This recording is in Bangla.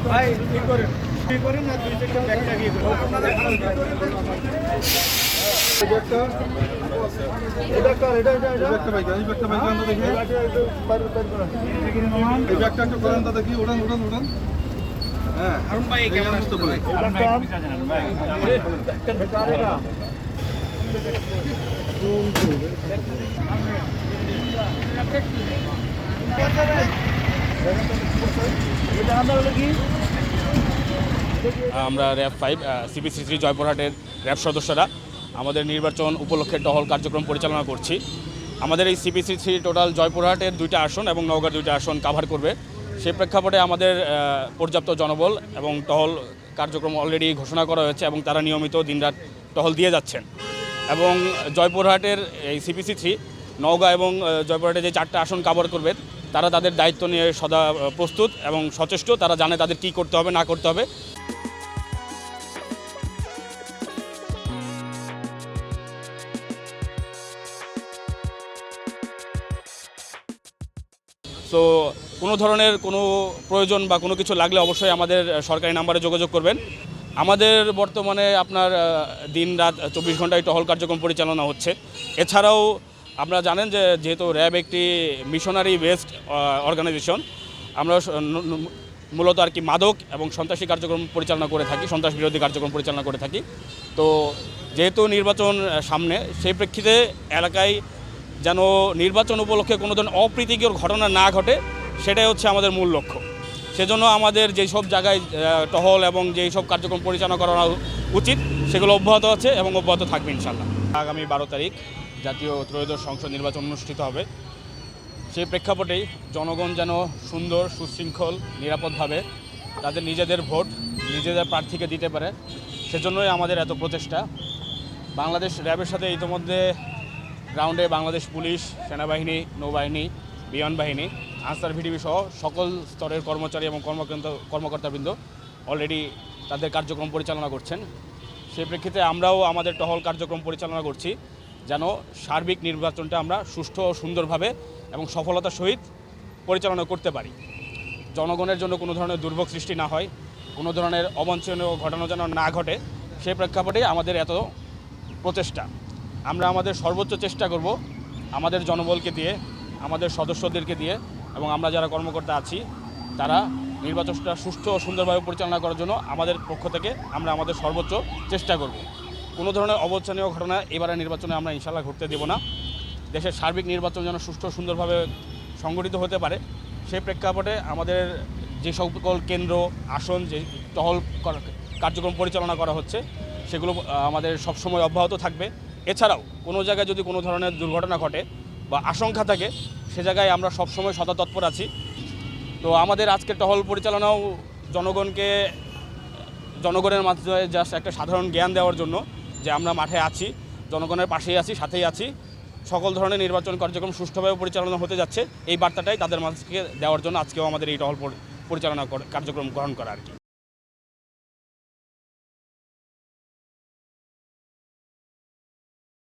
ভাই কি করেন না দুই চারটা ব্যাগ লাগিয়ে আমরা র্যাব 5 CPC3 জয়পুরহাটের র্যাব সদস্যরা আমাদের নির্বাচন উপলক্ষে টহল কার্যক্রম পরিচালনা করছি। আমাদের এই CPC3 টোটাল জয়পুরহাটের 2টা আসন এবং নওগাঁর 2টা আসন কাভার করবে। সেই প্রেক্ষাপটে আমাদের পর্যাপ্ত জনবল এবং টহল কার্যক্রম অলরেডি ঘোষণা করা হয়েছে এবং তারা নিয়মিত দিনরাত টহল দিয়ে যাচ্ছেন। এবং জয়পুরহাটের এই CPC3 নওগাঁ এবং জয়পুরহাটে যে 4টা আসন কাভার করবে তারা তাদের দায়িত্ব নিয়ে সদা প্রস্তুত এবং সচেষ্ট। তারা জানে তাদের কী করতে হবে না করতে হবে। সো কোনো ধরনের কোনো প্রয়োজন বা কোনো কিছু লাগলে অবশ্যই আমাদের সরকারি নাম্বারে যোগাযোগ করবেন। আমাদের বর্তমানে আপনার দিন রাত 24 ঘন্টায় টহল কার্যক্রম পরিচালনা হচ্ছে। এছাড়াও আপনারা জানেন যে যেহেতু র্যাব একটি মিশনারি বেসড অর্গানাইজেশন, আমরা মূলত আর কি মাদক এবং সন্ত্রাসী কার্যক্রম পরিচালনা করে থাকি, সন্ত্রাস বিরোধী কার্যক্রম পরিচালনা করে থাকি। তো যেহেতু নির্বাচন সামনে, সেই প্রেক্ষিতে এলাকায় যেন নির্বাচন উপলক্ষে কোনো ধরনের অপ্রীতিকর ঘটনা না ঘটে, সেটাই হচ্ছে আমাদের মূল লক্ষ্য। সেজন্য আমাদের যেসব জায়গায় টহল এবং যেই সব কার্যক্রম পরিচালনা করা উচিত সেগুলো অব্যাহত আছে এবং অব্যাহত থাকবে ইনশাল্লাহ। আগামী 12 তারিখ জাতীয় ত্রয়োদশ সংসদ নির্বাচন অনুষ্ঠিত হবে। সেই প্রেক্ষাপটেই জনগণ যেন সুন্দর, সুশৃঙ্খল, নিরাপদভাবে তাদের নিজেদের ভোট নিজেদের প্রার্থীকে দিতে পারে, সেজন্যই আমাদের এত প্রচেষ্টা। বাংলাদেশ র্যাবের সাথে ইতিমধ্যে গ্রাউন্ডে বাংলাদেশ পুলিশ, সেনাবাহিনী, নৌবাহিনী, বিমান বাহিনী, আনসার ভিডিবি সহ সকল স্তরের কর্মচারী এবং কর্মকর্তাবৃন্দ অলরেডি তাদের কার্যক্রম পরিচালনা করছেন। সেই প্রেক্ষিতে আমরাও আমাদের টহল কার্যক্রম পরিচালনা করছি যেন সার্বিক নির্বাচনটা আমরা সুষ্ঠু ও সুন্দরভাবে এবং সফলতার সহিত পরিচালনা করতে পারি। জনগণের জন্য কোনো ধরনের দুর্ভোগ সৃষ্টি না হয়, কোনো ধরনের অবাঞ্ছনীয় ঘটনা যেন না ঘটে, সেই প্রেক্ষাপটে আমাদের এত প্রচেষ্টা। আমরা আমাদের সর্বোচ্চ চেষ্টা করব আমাদের জনবলকে দিয়ে, আমাদের সদস্যদেরকে দিয়ে এবং আমরা যারা কর্মকর্তা আছি তারা নির্বাচনটা সুষ্ঠু ও সুন্দরভাবে পরিচালনা করার জন্য আমাদের পক্ষ থেকে আমরা আমাদের সর্বোচ্চ চেষ্টা করব। কোনো ধরনের অবাঞ্ছনীয় ঘটনা এবারে নির্বাচনে আমরা ইনশাল্লাহ ঘটতে দেব না। দেশের সার্বিক নির্বাচন যেন সুষ্ঠু সুন্দরভাবে সংগঠিত হতে পারে, সেই প্রেক্ষাপটে আমাদের যে সকল কেন্দ্র, আসন, যে টহল কার্যক্রম পরিচালনা করা হচ্ছে সেগুলো আমাদের সবসময় অব্যাহত থাকবে। এছাড়াও কোনো জায়গায় যদি কোনো ধরনের দুর্ঘটনা ঘটে বা আশঙ্কা থাকে, সে জায়গায় আমরা সবসময় সদা তৎপর আছি। তো আমাদের আজকে টহল পরিচালনাও জনগণের মাধ্যমে জাস্ট একটা সাধারণ জ্ঞান দেওয়ার জন্য যে আমরা মাঠে আছি, জনগণের পাশেই আছি, সাথেই আছি, সকল ধরনের নির্বাচন কার্যক্রম সুষ্ঠুভাবে পরিচালনা হতে যাচ্ছে, এই বার্তাটাই তাদের মাঝকে দেওয়ার জন্য আজকেও আমাদের এই টহল পরিচালনা কার্যক্রম গ্রহণ করা আর কি।